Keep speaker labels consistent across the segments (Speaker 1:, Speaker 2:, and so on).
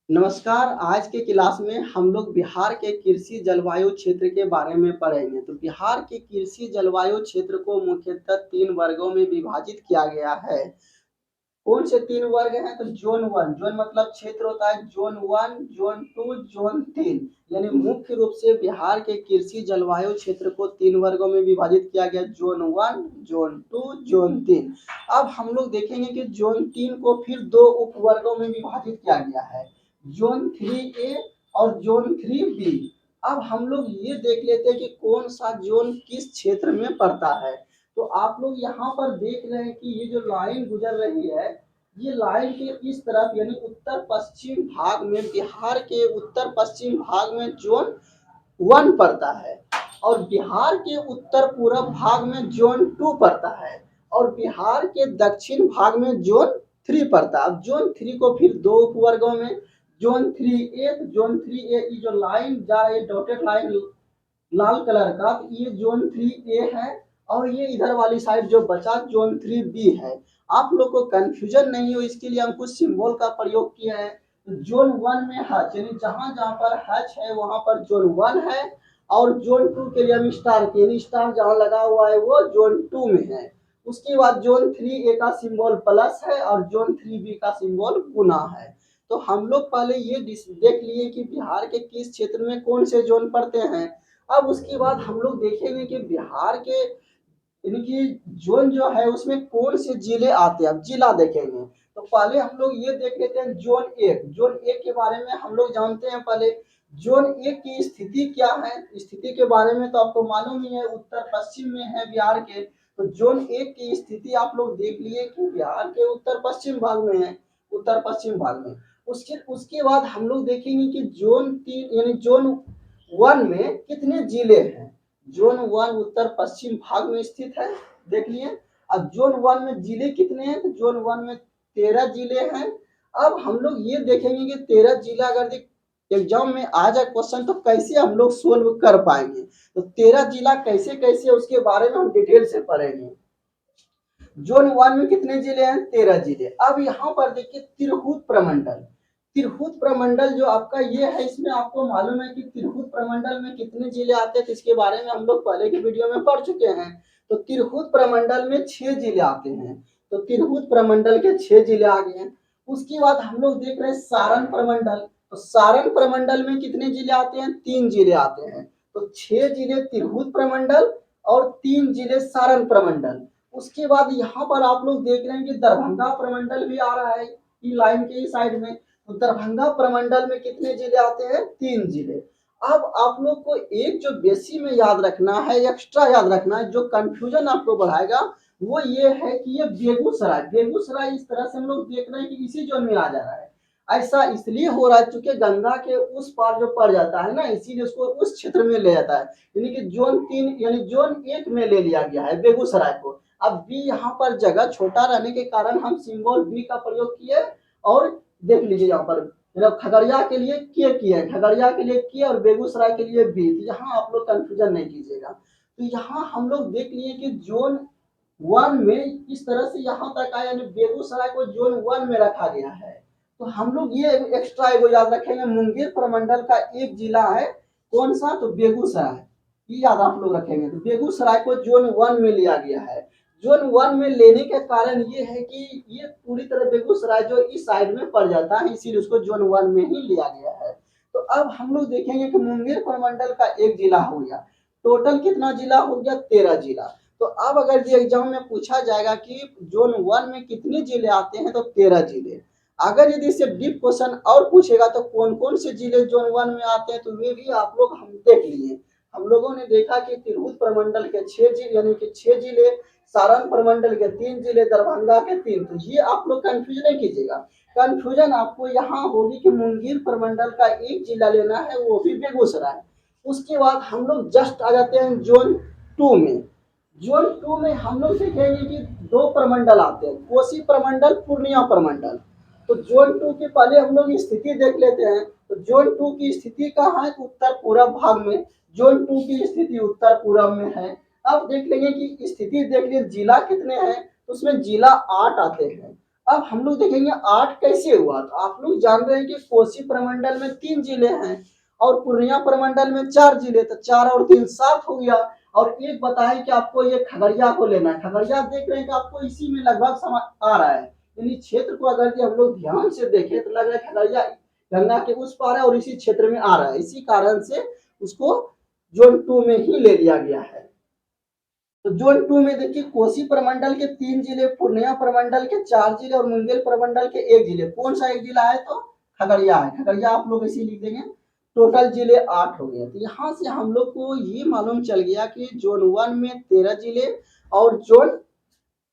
Speaker 1: नमस्कार। आज के क्लास में हम लोग बिहार के कृषि जलवायु क्षेत्र के बारे में पढ़ेंगे। तो बिहार के कृषि जलवायु क्षेत्र को मुख्यतः 3 वर्गों में विभाजित किया गया है। कौन से 3 वर्ग हैं? तो ज़ोन 1, ज़ोन मतलब क्षेत्र होता है। ज़ोन 1, ज़ोन 2, ज़ोन 3 यानी मुख्य रूप से बिहार के कृषि जलवायु क्षेत्र को 3 वर्गों में विभाजित किया गया। Zone 1, zone 2, zone 3। अब हम लोग देखेंगे कि ज़ोन 3 को फिर 2 उप वर्गों में विभाजित किया गया है। ज़ोन 3A और ज़ोन 3B। अब हम लोग ये देख लेते हैं कि कौन सा ज़ोन किस क्षेत्र में पड़ता है। तो आप लोग यहाँ पर देख रहे हैं कि ये जो लाइन गुजर रही है, ये लाइन के इस तरफ यानी उत्तर पश्चिम भाग में, बिहार के उत्तर पश्चिम भाग में ज़ोन 1 पड़ता है और बिहार के उत्तर पूर्व भाग में ज़ोन 2 पड़ता है और बिहार के दक्षिण भाग में ज़ोन 3 पड़ता है। अब ज़ोन 3 को फिर 2 उपवर्गों में, ज़ोन 3A, ज़ोन 3A की जो लाइन जा रही है, डॉटेड लाइन लाल कलर का, तो ये ज़ोन 3A है और ये इधर वाली साइड जो बचा ज़ोन 3B है। आप लोग को कंफ्यूजन नहीं हो इसके लिए हम कुछ सिंबल का प्रयोग किया है। ज़ोन 1 में हच यानी जहाँ पर हच है वहाँ पर ज़ोन 1 है और ज़ोन 2 के लिए हम स्टार के यानी स्टार जहाँ लगा हुआ है वो ज़ोन 2 में है। उसके बाद ज़ोन 3A का सिंबल प्लस है और ज़ोन 3B का सिंबल गुना है। तो हम लोग पहले ये देख लिए कि बिहार के किस क्षेत्र में कौन से ज़ोन पड़ते हैं। अब उसके बाद हम लोग देखेंगे कि बिहार के यानी कि जोन जो है उसमें कौन से जिले आते हैं। अब जिला देखेंगे तो पहले हम लोग ये देख लेते हैं जोन 1। जोन 1 के बारे में हम लोग जानते हैं। पहले जोन 1 की स्थिति क्या है, स्थिति के बारे में तो आपको मालूम ही है, उत्तर पश्चिम में है बिहार के। तो जोन 1 की स्थिति आप लोग देख लिए कि बिहार के उत्तर पश्चिम भाग में है, उत्तर पश्चिम भाग में। उसके उसके बाद हम लोग देखेंगे कि जोन 3 यानी जोन 1 में कितने जिले हैं। जोन 1 उत्तर पश्चिम भाग में स्थित है, देख लिए। अब जोन 1 में जिले कितने हैं? तो जोन 1 में 13 जिले हैं। अब हम लोग ये देखेंगे कि 13 जिला अगर एग्जाम में आ जाए क्वेश्चन तो कैसे हम लोग सोल्व कर पाएंगे। तो 13 जिला कैसे कैसे उसके बारे में हम डिटेल से पढ़ेंगे। जोन 1 में कितने जिले हैं? 13 जिले। अब यहाँ पर देखिए तिरहुत प्रमंडल, तिरहुत प्रमंडल जो आपका ये है, इसमें आपको मालूम है कि तिरहुत प्रमंडल में कितने जिले आते हैं। तो इसके बारे में हम लोग पहले के वीडियो में पढ़ चुके हैं। तो तिरहुत प्रमंडल में 6 जिले आते हैं। तो तिरहुत प्रमंडल के 6 जिले आ गए हैं। उसके बाद हम लोग देख रहे हैं सारण प्रमंडल। तो सारण प्रमंडल में कितने जिले आते हैं? 3 जिले आते हैं। तो 6 जिले तिरहुत प्रमंडल और 3 जिले सारण प्रमंडल। उसके बाद यहाँ पर आप लोग देख रहे हैं कि दरभंगा प्रमंडल भी आ रहा है ई लाइन के इस साइड में। तो दरभंगा प्रमंडल में कितने जिले आते हैं? 3 जिले। अब आप लोग को एक जो बेसी में याद रखना है, एक्स्ट्रा याद रखना है, जो कंफ्यूजन आपको बढ़ाएगा वो ये है कि ये बेगूसराय, बेगूसराय इस तरह से हम लोग देख रहे हैं कि इसी जोन में आ जा रहा है। ऐसा इसलिए हो रहा है चूंकि गंगा के उस पार जो पड़ जाता है ना, इसीलिए उसको उस क्षेत्र में ले जाता है। यानी कि जोन 3 यानी जोन 1 में ले लिया गया है बेगूसराय को। अब बी यहाँ पर जगह छोटा रहने के कारण हम सिंबल बी का प्रयोग किए और देख लीजिए यहाँ पर खगड़िया के लिए के किए, खगड़िया के लिए के और बेगूसराय के लिए बी। तो यहाँ आप लोग कंफ्यूजन नहीं कीजिएगा। तो यहाँ हम लोग देख लिए कि जोन 1 में इस तरह से यहाँ तक आया, यानी बेगूसराय को जोन 1 में रखा गया है। तो हम लोग ये एक्स्ट्रा एगो याद रखेंगे, मुंगेर प्रमंडल का एक जिला है, कौन सा? तो बेगूसराय। ये याद आप लोग रखेंगे। तो बेगूसराय को जोन 1 में लिया गया है। जोन 1 में लेने के कारण ये है कि ये पूरी तरह बेगूसराय जो इस साइड में पड़ जाता है, इसीलिए उसको जोन 1 में ही लिया गया है। तो अब हम लोग देखेंगे कि मुंगेर प्रमंडल का एक जिला हो गया। टोटल कितना जिला हो गया? 13 जिला। तो अब अगर ये एग्जाम में पूछा जाएगा कि जोन 1 में कितने जिले आते हैं, तो 13 जिले। अगर यदि इससे डीप क्वेश्चन और पूछेगा तो कौन कौन से जिले जोन 1 में आते हैं, तो वे भी आप लोग हम देख लिए। हम लोगों ने देखा कि तिरहुत प्रमंडल के 6 जिले यानी कि 6 जिले, सारण प्रमंडल के 3 जिले, दरभंगा के 3। तो ये आप लोग कंफ्यूज नहीं कीजिएगा। कंफ्यूजन आपको यहाँ होगी कि मुंगेर प्रमंडल का एक जिला लेना है, वो भी बेगूसराय। उसके बाद हम लोग जस्ट आ जाते हैं जोन 2 में। जोन 2 में हम लोग देखेंगे कि 2 प्रमंडल आते हैं, कोसी प्रमंडल, पूर्णिया प्रमंडल। तो जोन 2 के पहले हम लोग स्थिति देख लेते हैं। तो जोन 2 की स्थिति कहाँ है? उत्तर पूर्व भाग में। जोन 2 की स्थिति उत्तर पूर्व में है। अब देख लेंगे कि स्थिति देख लिए जिला कितने हैं, तो उसमें जिला 8 आते हैं। अब हम लोग देखेंगे 8 कैसे हुआ। तो आप लोग जान रहे हैं कि कोसी प्रमंडल में 3 जिले हैं और पूर्णिया प्रमंडल में 4 जिले, तो 4 और 3 7 हो गया। और एक बताएं कि आपको ये खगड़िया को लेना है, खगड़िया देख रहे हैं कि आपको इसी में लगभग समझ आ रहा है। यानी क्षेत्र को अगर हम लोग ध्यान से देखें तो लग रहा है खगड़िया गंगा के उस पार है और इसी क्षेत्र में आ रहा है, इसी कारण से उसको जोन 2 में ही ले लिया गया है। तो जोन 2 में देखिए कोसी प्रमंडल के 3 जिले, पूर्णिया प्रमंडल के 4 जिले और मुंगेर प्रमंडल के 1 जिले। कौन सा एक जिला है? तो खगड़िया है। खगड़िया आप लोग इसी लिख देंगे। टोटल जिले 8 हो गए। तो यहाँ से हम लोग को ये मालूम चल गया कि जोन 1 में 13 जिले और जोन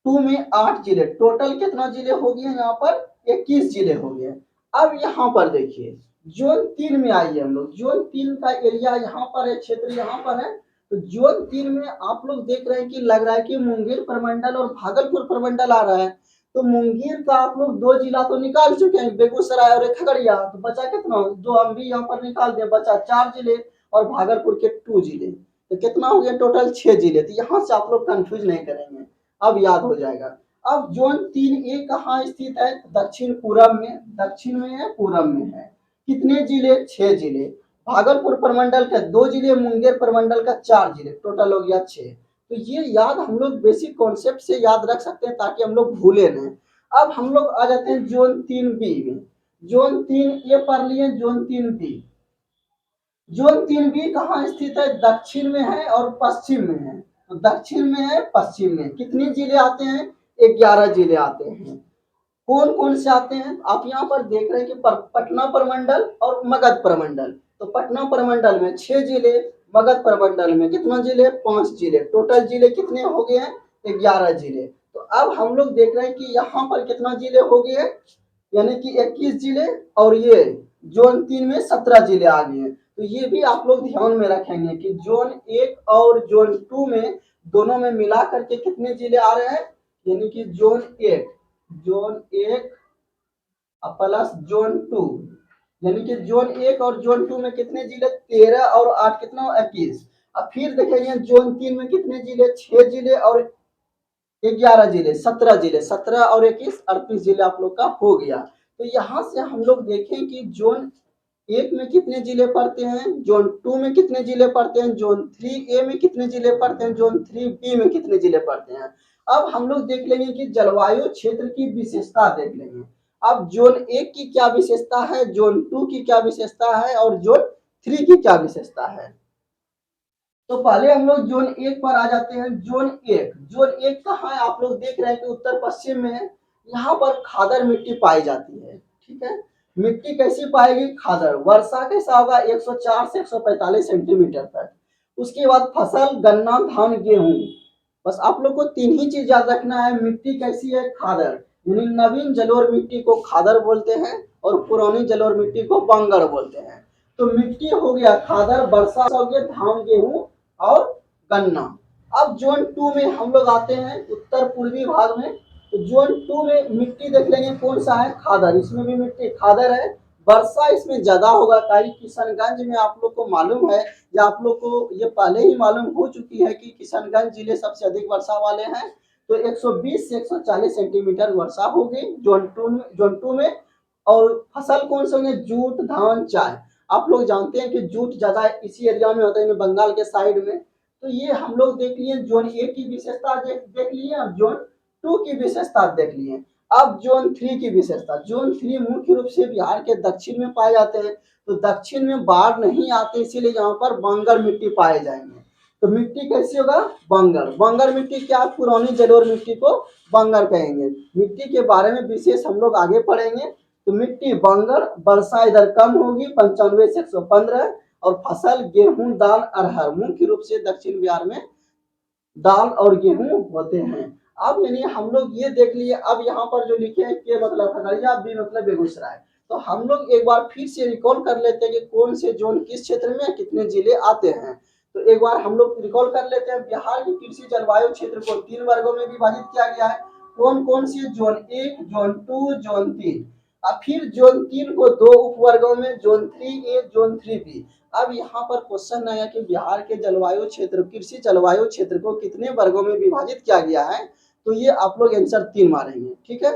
Speaker 1: 2 में 8 जिले, टोटल कितना जिले हो गए यहाँ पर? 21 जिले हो गए। अब यहाँ पर देखिए जोन 3 में आइए हम लोग। जोन 3 का एरिया यहाँ पर है, क्षेत्र यहाँ पर है। तो जोन 3 में आप लोग देख रहे हैं कि लग रहा है कि मुंगेर प्रमंडल और भागलपुर प्रमंडल आ रहा है। तो मुंगेर का आप लोग 2 जिला तो निकाल चुके हैं, बेगूसराय और खगड़िया। तो बचा कितना? 2 हम भी यहाँ पर निकाल दिया, बचा 4 जिले और भागलपुर के 2 जिले। तो कितना हो गया? टोटल 6 जिले। तो यहाँ से आप लोग कंफ्यूज नहीं करेंगे, अब याद हो जाएगा। अब जोन 3A कहाँ स्थित है? दक्षिण पूरब में, दक्षिण में है, पूरब में है। कितने जिले? 6 जिले। भागलपुर प्रमंडल के 2 जिले, मुंगेर प्रमंडल का 4 जिले, टोटल हो गया 6। तो ये याद हम लोग बेसिक कॉन्सेप्ट से याद रख सकते हैं ताकि हम लोग भूले नहीं। अब हम लोग आ जाते हैं जोन 3B में। जोन 3A पढ़ लिए, जोन 3B। जोन 3B कहाँ स्थित है? दक्षिण में है और पश्चिम में है। तो दक्षिण में है, पश्चिम में। कितने जिले आते हैं? 11 जिले आते हैं। कौन कौन से आते हैं? आप यहाँ पर देख रहे हैं कि पटना प्रमंडल और मगध प्रमंडल। तो पटना प्रमंडल में 6 जिले, मगध प्रमंडल में कितना जिले? 5 जिले। टोटल जिले कितने हो गए हैं? 11 जिले। तो अब हम लोग देख रहे हैं कि यहाँ पर कितना जिले हो गए हैं? यानी कि 21 जिले और ये जोन 3 में 17 जिले आ गए हैं। तो ये भी आप लोग ध्यान में रखेंगे कि जोन 1 और जोन 2 में दोनों में मिला करके कितने जिले आ रहे हैं? यानी कि जोन 1 प्लस जोन 2, यानी कि जोन 1 और जोन 2 में कितने जिले? 13 और 8 कितना? 21। अब फिर देखेंगे जोन 3 में कितने जिले? 6 जिले और 11 जिले, 17 जिले, 17 और 21 38 जिले आप लोग का हो गया। तो यहाँ से हम लोग देखें कि जोन 1 में कितने जिले पड़ते हैं, जोन 2 में कितने जिले पड़ते हैं, जोन 3A में कितने जिले पड़ते हैं, जोन 3B में कितने जिले पड़ते हैं। अब हम लोग देख लेंगे कि जलवायु क्षेत्र की विशेषता देख लेंगे। अब जोन 1 की क्या विशेषता है, जोन 2 की क्या विशेषता है और जोन 3 की क्या विशेषता है। तो पहले हम लोग जोन 1 पर आ जाते हैं। जोन 1 कहाँ है? आप लोग देख रहे हैं कि उत्तर पश्चिम में है। यहाँ पर खादर मिट्टी पाई जाती है। ठीक है, मिट्टी कैसी पाएगी? खादर। वर्षा कैसा होगा? 104 से 145 सेंटीमीटर तक। उसके बाद फसल गन्ना, धान, गेहूं। बस आप लोग को 3 ही चीज याद रखना है। मिट्टी कैसी है? खादर। यानी नवीन जलोढ़ मिट्टी को खादर बोलते हैं और पुरानी जलोढ़ मिट्टी को बंगर बोलते हैं। तो मिट्टी हो गया खादर, वर्षा हो गया धान, गेहूं और गन्ना। अब जोन 2 में हम लोग आते हैं उत्तर पूर्वी भाग में। तो जोन 2 में मिट्टी देख लेंगे कौन सा है? खादर। इसमें भी मिट्टी खादर है। वर्षा इसमें ज्यादा होगा, ताकि किशनगंज में आप लोग को मालूम है या आप लोग को ये पहले ही मालूम हो चुकी है कि किशनगंज जिले सबसे अधिक वर्षा वाले हैं। तो 120 से 140 सेंटीमीटर वर्षा होगी जोन 2 में। और फसल कौन से होंगे? जूट, धान, चाय। आप लोग जानते हैं कि जूट ज्यादा इसी एरिया में होता है, बंगाल के साइड में। तो ये हम लोग देख लिए जोन 1 की विशेषता देख लिए और जोन 2 की विशेषता देख लिए। अब जोन 3 की विशेषता। जोन 3 मुख्य रूप से बिहार के दक्षिण में पाए जाते हैं। तो दक्षिण में बाढ़ नहीं आते, इसीलिए यहाँ पर बंगर मिट्टी पाए जाएंगे। तो मिट्टी कैसी होगा? बंगर। बंगर मिट्टी क्या? पुरानी जलोढ़ मिट्टी को बंगर कहेंगे। मिट्टी के बारे में विशेष हम लोग आगे पढ़ेंगे। तो मिट्टी बंगर, वर्षा इधर कम होगी 95 से 115 और फसल गेहूं, दाल, अरहर। मुख्य रूप से दक्षिण बिहार में दाल और गेहूं होते हैं। अब यानी हम लोग ये देख लिए। अब यहाँ पर जो लिखे हैं के मतलब खगड़िया, बी मतलब बेगूसराय। तो हम लोग एक बार फिर से रिकॉल कर लेते हैं कि कौन से जोन किस क्षेत्र में कितने जिले आते हैं। तो एक बार हम लोग रिकॉल कर लेते हैं। बिहार की कृषि जलवायु क्षेत्र को 3 वर्गों में विभाजित किया गया है। कौन कौन से? Zone 1, zone 2, zone 3। अब फिर जोन 3 को 2 उपवर्गों में, जोन 3A, जोन 3B। अब यहाँ पर क्वेश्चन आया कि बिहार के जलवायु क्षेत्र, कृषि जलवायु क्षेत्र को कितने वर्गों में विभाजित किया गया है। तो ये आप लोग आंसर 3 मारेंगे। ठीक है,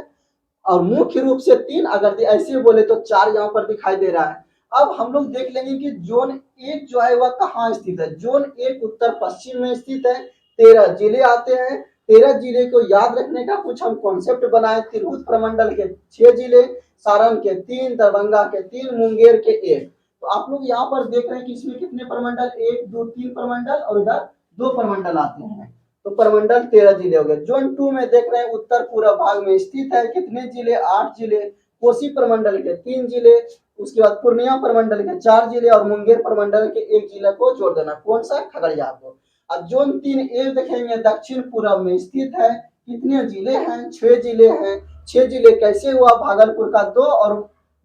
Speaker 1: और मुख्य रूप से 3, अगर ऐसे बोले तो 4 यहाँ पर दिखाई दे रहा है। अब हम लोग देख लेंगे कि जोन 1 जो है वह कहाँ स्थित है। जोन 1 उत्तर पश्चिम में स्थित है। 13 जिले आते हैं। 13 जिले को याद रखने का कुछ हम कॉन्सेप्ट बनाए। तिरहुत प्रमंडल के 6 जिले, सारण के 3, दरभंगा के 3, मुंगेर के 1। तो आप लोग यहाँ पर देख रहे हैं कि इसमें कितने प्रमंडल, 1 2 3 प्रमंडल और इधर 2 प्रमंडल आते हैं। तो प्रमंडल 13 जिले हो गए। जोन 2 में देख रहे हैं उत्तर पूर्व भाग में स्थित है। कितने जिले, 8 जिले। कोसी प्रमंडल के 3 जिले, उसके बाद पूर्णिया प्रमंडल के 4 जिले और मुंगेर प्रमंडल के 1 जिले को जोड़ देना। कौन सा, खगड़िया को। अब जोन 3A देखेंगे दक्षिण पूर्व में स्थित है। कितने जिले हैं, 6 जिले हैं। 6 जिले कैसे हुआ, भागलपुर का 2 और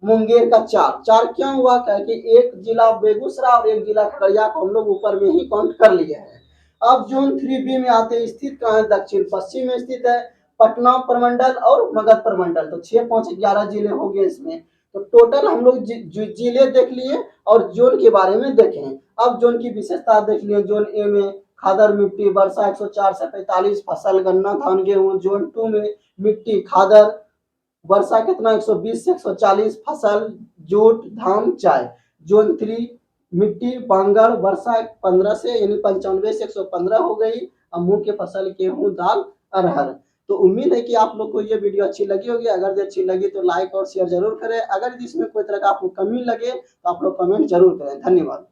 Speaker 1: मुंगेर का 4। 4 क्यों हुआ, क्योंकि 1 जिला बेगूसराय और 1 जिला खगड़िया को हम लोग ऊपर में ही काउंट कर लिए हैं। अब जोन 3B में आते हैं, स्थित कहाँ है, दक्षिण पश्चिम में स्थित है। पटना प्रमंडल और मगध प्रमंडल, तो 6 5 11 जिले हो गए इसमें। तो टोटल हम लोग जिले देख लिए और जोन के बारे में देखें। अब जोन की विशेषता देख लिए। जोन ए में खादर मिट्टी, वर्षा 104 से 45, फसल गन्ना धान गेहूं। जोन 2 में मिट्टी खादर, वर्षा कितना 120 से 140, फसल जूट धान चाय। जोन 3 मिट्टी बांगड़, वर्षा 15 से यानी 95 से 115 हो गई। अब मुख्य फसल गेहूं दाल अरहर। तो उम्मीद है कि आप लोग को ये वीडियो अच्छी लगी होगी। अगर अच्छी लगी तो लाइक और शेयर जरूर करें। अगर इसमें कोई तरह का आपको कमी लगे तो आप लोग कमेंट जरूर करें। धन्यवाद।